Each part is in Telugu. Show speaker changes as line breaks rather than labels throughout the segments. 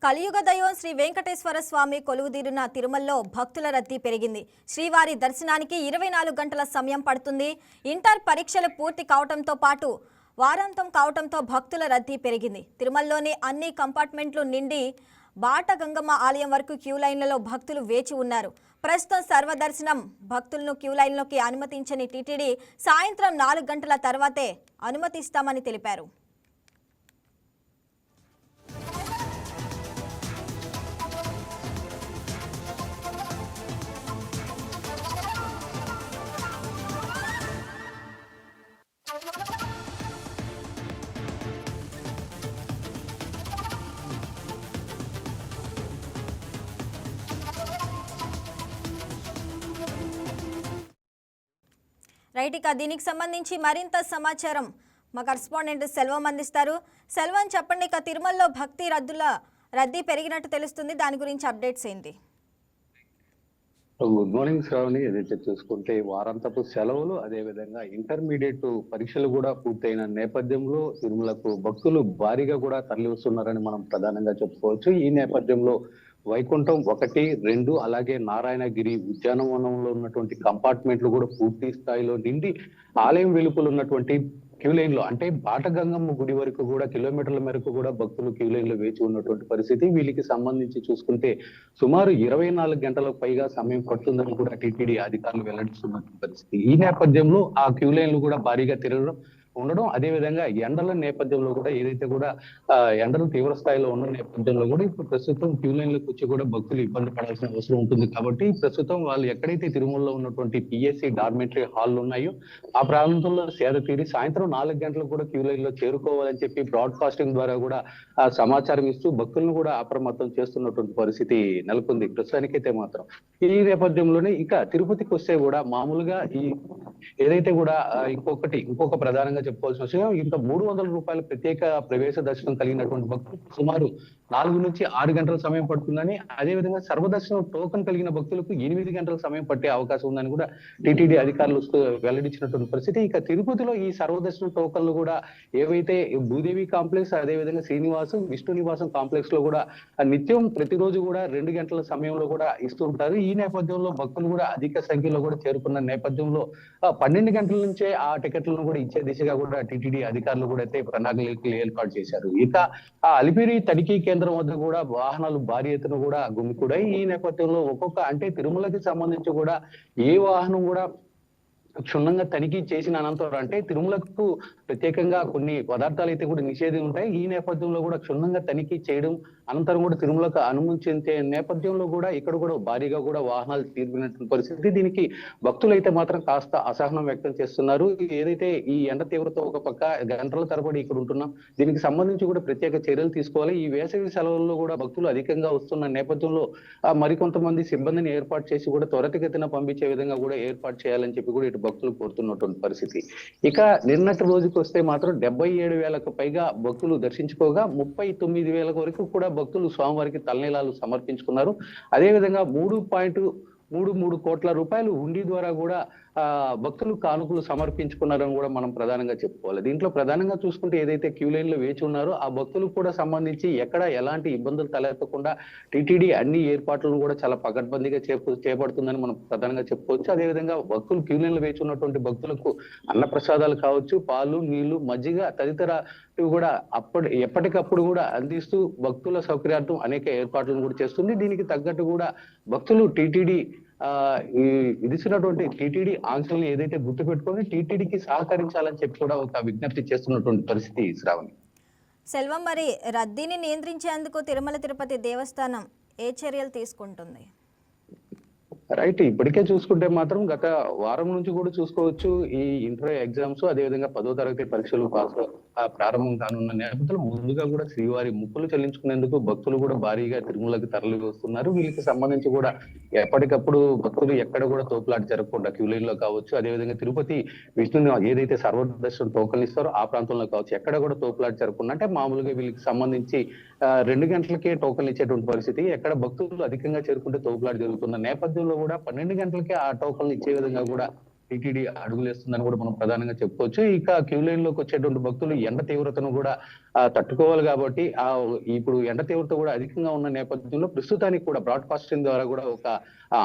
కలియుగ దైవం శ్రీ వెంకటేశ్వర స్వామి కొలువుదీరిన తిరుమలలో భక్తుల రద్దీ పెరిగింది. శ్రీవారి దర్శనానికి 24 గంటల సమయం పడుతుంది. ఇంటర్ పరీక్షలు పూర్తి కావడంతో పాటు వారాంతం కావడంతో భక్తుల రద్దీ పెరిగింది. తిరుమలలోని అన్ని కంపార్ట్మెంట్లు నిండి బాట గంగమ్మ ఆలయం వరకు క్యూ లైన్లలో భక్తులు వేచి ఉన్నారు. ప్రస్తుతం సర్వదర్శనం భక్తులను క్యూ లైన్లోకి అనుమతించని టీటీడీ సాయంత్రం 4 గంటల తర్వాతే అనుమతిస్తామని తెలిపారు. రైట్, ఇక దీనికి సంబంధించి మరింత సమాచారం మా కరెస్పాండెంట్ సెల్వం అందిస్తారు. సెల్వం, చెప్పండి, ఇక తిరుమలలో భక్తి రద్దీ పెరిగినట్టు తెలుస్తుంది, దాని గురించి అప్డేట్స్ ఏంటి?
Good morning Shravani. ఏదైతే చూసుకుంటే వారాంతపు సెలవులు అదేవిధంగా ఇంటర్మీడియట్ పరీక్షలు కూడా పూర్తయిన నేపథ్యంలో తిరుమలకు భక్తులు భారీగా కూడా తరలి వస్తున్నారని మనం ప్రధానంగా చెప్పుకోవచ్చు. ఈ నేపథ్యంలో వైకుంఠం 1, 2 అలాగే నారాయణగిరి ఉద్యానవనంలో ఉన్నటువంటి కంపార్ట్మెంట్లు కూడా పూర్తి స్థాయిలో నిండి ఆలయం వెలుపల ఉన్నటువంటి క్యూ లైన్ లో అంటే బాటగంగమ్మ గుడి వరకు కూడా కిలోమీటర్ల మేరకు కూడా భక్తులు క్యూ లైన్ లో వేచి ఉన్నటువంటి పరిస్థితి. వీళ్ళకి సంబంధించి చూసుకుంటే సుమారు 24 గంటలకు పైగా సమయం పడుతుందని కూడా టీటీడీ అధికారులు వెల్లడిస్తున్నటువంటి పరిస్థితి. ఈ నేపథ్యంలో ఆ క్యూ లైన్లు కూడా భారీగా తిరగడం ఉండడం, అదే విధంగా ఎండల నేపథ్యంలో కూడా ఏదైతే కూడా ఎండలు తీవ్ర స్థాయిలో ఉన్న నేపథ్యంలో కూడా ఇప్పుడు ప్రస్తుతం క్యూ లైన్లకు వచ్చి కూడా భక్తులు ఇబ్బంది పడాల్సిన అవసరం ఉంటుంది. కాబట్టి ప్రస్తుతం వాళ్ళు ఎక్కడైతే తిరుమలలో ఉన్నటువంటి పిఎస్సి డార్మెంటరీ హాల్ ఉన్నాయో ఆ ప్రాంతంలో సేద తీరి సాయంత్రం 4 గంటలకు కూడా క్యూ లైన్ లో చేరుకోవాలని చెప్పి బ్రాడ్కాస్టింగ్ ద్వారా కూడా సమాచారం ఇస్తూ భక్తులను కూడా అప్రమత్తం చేస్తున్నటువంటి పరిస్థితి నెలకొంది ప్రస్తుతానికైతే మాత్రం. ఈ నేపథ్యంలోనే ఇక తిరుపతికి వస్తే కూడా మామూలుగా ఈ ఏదైతే కూడా ఇంకొక ప్రధానంగా చెప్పుకోవాల్సిన విషయం, ఇంత 300 రూపాయల ప్రత్యేక ప్రవేశ దర్శనం కలిగినటువంటి భక్తులు సుమారు 4 నుంచి 6 గంటల సమయం పడుతుందని, అదేవిధంగా సర్వదర్శనం టోకన్ కలిగిన భక్తులకు 8 గంటల సమయం పట్టే అవకాశం ఉందని కూడా టీటీడీ అధికారులు వెల్లడించినటువంటి పరిస్థితి. ఇక తిరుపతిలో ఈ సర్వదర్శనం టోకన్లు కూడా ఏవైతే భూదేవి కాంప్లెక్స్ అదేవిధంగా శ్రీనివాసం విష్ణు నివాసం కాంప్లెక్స్ లో కూడా నిత్యం ప్రతిరోజు కూడా 2 గంటల సమయంలో కూడా ఇస్తుంటారు. ఈ నేపథ్యంలో భక్తులు కూడా అధిక సంఖ్యలో కూడా చేరుకున్న నేపథ్యంలో 12 గంటల నుంచే ఆ టికెట్లను కూడా ఇచ్చే దిశగా కూడా టీటీడీ అధికారులు కూడా అయితే ప్రణాళికలు ఏర్పాటు చేశారు. ఇక ఆ అలిపిరి తనిఖీ కేంద్రం వద్ద కూడా వాహనాలు భారీ ఎత్తున కూడా గుమికూడాయి. ఈ నేపథ్యంలో అంటే తిరుమలకి సంబంధించి కూడా ఏ వాహనం కూడా క్షుణ్ణంగా తనిఖీ చేసిన అనంతరం అంటే తిరుమలకు ప్రత్యేకంగా కొన్ని పదార్థాలు అయితే కూడా నిషేధం ఉంటాయి. ఈ నేపథ్యంలో కూడా క్షుణ్ణంగా తనిఖీ చేయడం అనంతరం కూడా తిరుమలకు అనుమతించే నేపథ్యంలో కూడా ఇక్కడ కూడా భారీగా కూడా వాహనాలు తీర్పినటువంటి పరిస్థితి. దీనికి భక్తులు అయితే మాత్రం కాస్త అసహనం వ్యక్తం చేస్తున్నారు. ఏదైతే ఈ ఎండ తీవ్రత ఒక పక్క గంటల తరబడి ఇక్కడ ఉంటున్నాం, దీనికి సంబంధించి కూడా ప్రత్యేక చర్యలు తీసుకోవాలి. ఈ వేసవి సెలవుల్లో కూడా భక్తులు అధికంగా వస్తున్న నేపథ్యంలో మరికొంతమంది సిబ్బందిని ఏర్పాటు చేసి కూడా త్వరితగతిన పంపించే విధంగా కూడా ఏర్పాటు చేయాలని చెప్పి కూడా ఇటు భక్తులు కోరుతున్నటువంటి పరిస్థితి. ఇక నిన్నటి రోజుకి వస్తే మాత్రం 77,000కు పైగా భక్తులు దర్శించుకోగా 39,000 వరకు కూడా భక్తులు స్వామివారికి తలనీలాలు సమర్పించుకున్నారు. అదేవిధంగా 3.33 కోట్ల రూపాయలు హుండీ ద్వారా కూడా భక్తులు కానుకలు సమర్పించుకున్నారని కూడా మనం ప్రధానంగా చెప్పుకోవాలి. దీంట్లో ప్రధానంగా చూసుకుంటే ఏదైతే క్యూ లైన్ లో వేచి ఉన్నారో ఆ భక్తులకు కూడా సంబంధించి ఎక్కడ ఎలాంటి ఇబ్బందులు తలెత్తకుండా టీటీడీ అన్ని ఏర్పాట్లను కూడా చాలా పకడ్బందీగా చేపడుతుందని మనం ప్రధానంగా చెప్పుకోవచ్చు. అదేవిధంగా భక్తులు క్యూ లైన్ లో వేచి ఉన్నటువంటి భక్తులకు అన్న ప్రసాదాలు కావచ్చు, పాలు, నీళ్లు, మజ్జిగ తదితర కూడా ఎప్పటికప్పుడు కూడా అందిస్తూ భక్తుల సౌకర్యార్థం అనేక ఏర్పాట్లను కూడా చేస్తుంది. దీనికి తగ్గట్టు కూడా భక్తులు టీటీడీ విధిస్తున్నటువంటి టీటీడీ ఆంక్షలను ఏదైతే గుర్తు పెట్టుకొని టీటీడీకి సహకరించాలని చెప్పి కూడా ఒక విజ్ఞప్తి చేస్తున్నటువంటి పరిస్థితి శ్రావణి.
సెల్వం, మరి రద్దీని నియంత్రించేందుకు తిరుమల తిరుపతి దేవస్థానం ఏ చర్యలు తీసుకుంటుంది?
రైట్, ఇప్పటికే చూసుకుంటే మాత్రం గత వారం నుంచి కూడా చూసుకోవచ్చు ఈ ఇంటర్ ఎగ్జామ్స్ అదేవిధంగా 10వ తరగతి పరీక్షలు ప్రారంభం కానున్న నేపథ్యంలో ముందుగా కూడా శ్రీవారి ముక్కులు చెల్లించుకునేందుకు భక్తులు కూడా భారీగా తిరుమలకి తరలి వస్తున్నారు. వీళ్ళకి సంబంధించి కూడా ఎప్పటికప్పుడు భక్తులు ఎక్కడ కూడా తోపులాట జరగకుండా క్యూ లైన్ లో కావచ్చు, అదేవిధంగా తిరుపతి విష్ణుని ఏదైతే సర్వదర్శనం టోకన్లు ఇస్తారో ఆ ప్రాంతంలో కావచ్చు ఎక్కడ కూడా తోపులాట జరగకుండా అంటే మామూలుగా వీళ్ళకి సంబంధించి 2 గంటలకే టోకన్లు ఇచ్చేటువంటి పరిస్థితి. ఎక్కడ భక్తులు అధికంగా చేరుకుంటే తోపులాట జరుగుతున్న నేపథ్యంలో కూడా 12 గంటలకే ఆ టోకన్లు ఇచ్చే విధంగా కూడా టీటీడీ అడుగులేస్తుందని కూడా మనం ప్రధానంగా చెప్పుకోవచ్చు. ఇక క్యూ లైన్ లోకి వచ్చేటువంటి భక్తులు ఎండ తీవ్రతను కూడా తట్టుకోవాలి కాబట్టి ఇప్పుడు ఎండ తీవ్రత కూడా అధికంగా ఉన్న నేపథ్యంలో ప్రస్తుతానికి కూడా బ్రాడ్కాస్టింగ్ ద్వారా కూడా ఒక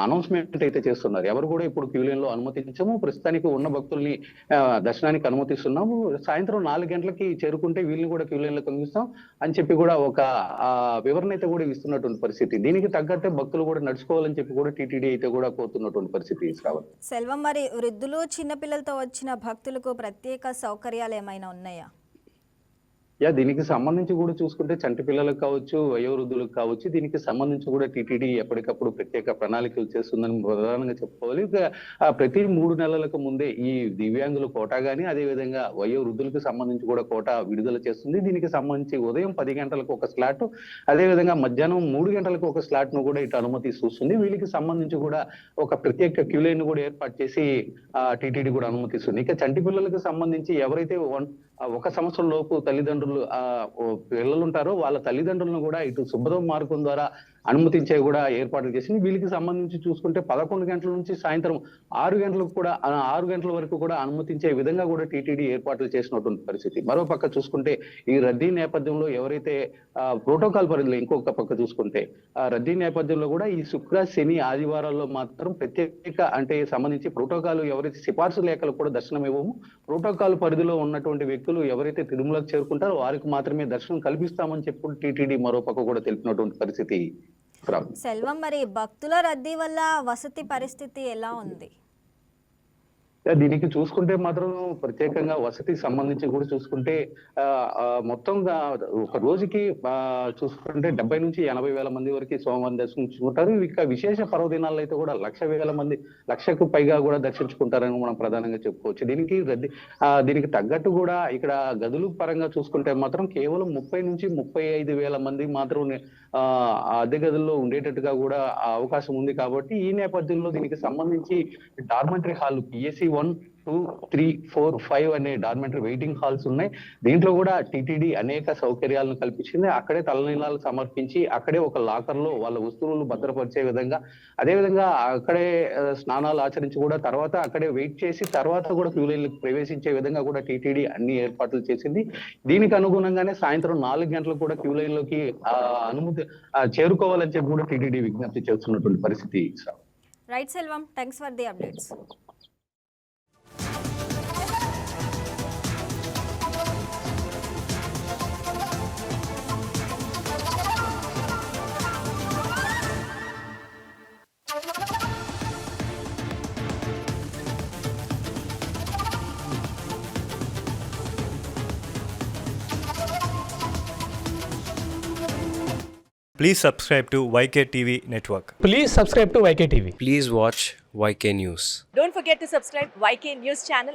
అనౌన్స్మెంట్ అయితే చేస్తున్నారు. ఎవరు కూడా ఇప్పుడు క్యూ లైన్ లో అనుమతించము, ప్రస్తుతానికి ఉన్న భక్తుల్ని దర్శనానికి అనుమతిస్తున్నాము, సాయంత్రం 4 గంటలకి చేరుకుంటే వీళ్ళని కూడా క్యూ లైన్ లో కనిపిస్తాం అని చెప్పి కూడా ఒక వివరణ అయితే కూడా ఇస్తున్నటువంటి పరిస్థితి. దీనికి తగ్గట్టే భక్తులు కూడా నడుచుకోవాలని చెప్పి కూడా టీటీడీ అయితే కూడా కోరుతున్నటువంటి పరిస్థితి శ్రావణ్.
సెల్వం, మరి వృద్ధులు చిన్నపిల్లలతో వచ్చిన భక్తులకు ప్రత్యేక సౌకర్యాలు ఏమైనా ఉన్నాయా?
దీనికి సంబంధించి కూడా చూసుకుంటే చంటి పిల్లలకు కావచ్చు, వయోవృద్ధులకు కావచ్చు, దీనికి సంబంధించి కూడా టీటీడీ ఎప్పటికప్పుడు ప్రత్యేక ప్రణాళికలు చేస్తుందని ప్రధానంగా చెప్పుకోవాలి. ప్రతి 3 నెలలకు ముందే ఈ దివ్యాంగుల కోటా గానీ, అదేవిధంగా వయోవృద్ధులకు సంబంధించి కూడా కోటా విడుదల చేస్తుంది. దీనికి సంబంధించి ఉదయం 10 గంటలకు ఒక స్లాట్, అదేవిధంగా మధ్యాహ్నం 3 గంటలకు ఒక స్లాట్ ను కూడా ఇటు అనుమతి చూస్తుంది. వీళ్ళకి సంబంధించి కూడా ఒక ప్రత్యేక క్యూ లైన్ కూడా ఏర్పాటు చేసి టీటీడీ కూడా అనుమతిస్తుంది. ఇక చంటి పిల్లలకు సంబంధించి ఎవరైతే 1 సంవత్సరం లోపు తల్లిదండ్రులు పిల్లలు ఉంటారో వాళ్ళ తల్లిదండ్రులను కూడా ఇటు సుభద్ర మార్గం ద్వారా అనుమతించే కూడా ఏర్పాట్లు చేసింది. వీళ్ళకి సంబంధించి చూసుకుంటే 11 గంటల నుంచి సాయంత్రం 6 గంటలకు కూడా 6 గంటల వరకు కూడా అనుమతించే విధంగా కూడా టీటీడీ ఏర్పాట్లు చేసినటువంటి పరిస్థితి. మరో పక్క చూసుకుంటే ఈ రద్దీ నేపథ్యంలో ఎవరైతే ప్రోటోకాల్ పరిధిలో, ఇంకొక పక్క చూసుకుంటే రద్దీ నేపథ్యంలో కూడా ఈ శుక్ర, శని, ఆదివారాల్లో మాత్రం ప్రత్యేక అంటే సంబంధించి ప్రోటోకాల్ ఎవరైతే సిఫార్సు లేఖలు కూడా దర్శనం ఇవ్వము, ప్రోటోకాల్ పరిధిలో ఉన్నటువంటి వ్యక్తులు ఎవరైతే తిరుమలకు చేరుకుంటారో వారికి మాత్రమే దర్శనం కల్పిస్తామని చెప్పి టీటీడీ మరో పక్క కూడా తెలిపినటువంటి పరిస్థితి.
సెల్వం, మరి భక్తుల రద్దీ వల్ల వసతి పరిస్థితి ఎలా ఉంది?
దీనికి చూసుకుంటే మాత్రం ప్రత్యేకంగా వసతి సంబంధించి కూడా చూసుకుంటే మొత్తంగా ఒక రోజుకి చూసుకుంటే 70 నుంచి 80 వేల మంది వరకు సోమవారం దర్శించుకుంటారు. ఇక విశేష పర్వదినాల్లో అయితే కూడా 1,00,000 మంది, 1,00,000కు పైగా కూడా దర్శించుకుంటారని మనం ప్రధానంగా చెప్పుకోవచ్చు. దీనికి తగ్గట్టు కూడా ఇక్కడ గదులు పరంగా చూసుకుంటే మాత్రం కేవలం 30 నుంచి 35 వేల మంది మాత్రం అద్దె గదుల్లో ఉండేటట్టుగా కూడా అవకాశం ఉంది. కాబట్టి ఈ నేపథ్యంలో దీనికి సంబంధించి డార్మెంటరీ హాల్ పిఎస్సి 1, 2, 3, 4, 5 అనే డార్మెంటరీ వెయిటింగ్ హాల్స్ ఉన్నాయి. దీంట్లో కూడా టీటీడీ అనేక సౌకర్యాలను కల్పించింది. అక్కడే తలనీలాలు సమర్పించి అక్కడే ఒక లాకర్ లో వాళ్ళ వస్తువులు భద్రపరిచే విధంగా, అదేవిధంగా అక్కడే స్నానాలు ఆచరించి కూడా తర్వాత అక్కడే వెయిట్ చేసి తర్వాత కూడా క్యూ లైన్లకు ప్రవేశించే విధంగా కూడా టీటీడీ అన్ని ఏర్పాట్లు చేసింది. దీనికి అనుగుణంగానే సాయంత్రం 4 గంటలకు కూడా క్యూ లైన్ లోకి అనుమతి చేరుకోవాలని చెప్పి కూడా టీటీడీ విజ్ఞప్తి చేస్తున్నటువంటి పరిస్థితి.
Right Selvam, thanks for the updates.
Please subscribe to YK TV Network.
Please subscribe to YK TV.
Please watch YK News.
Don't forget to subscribe YK News channel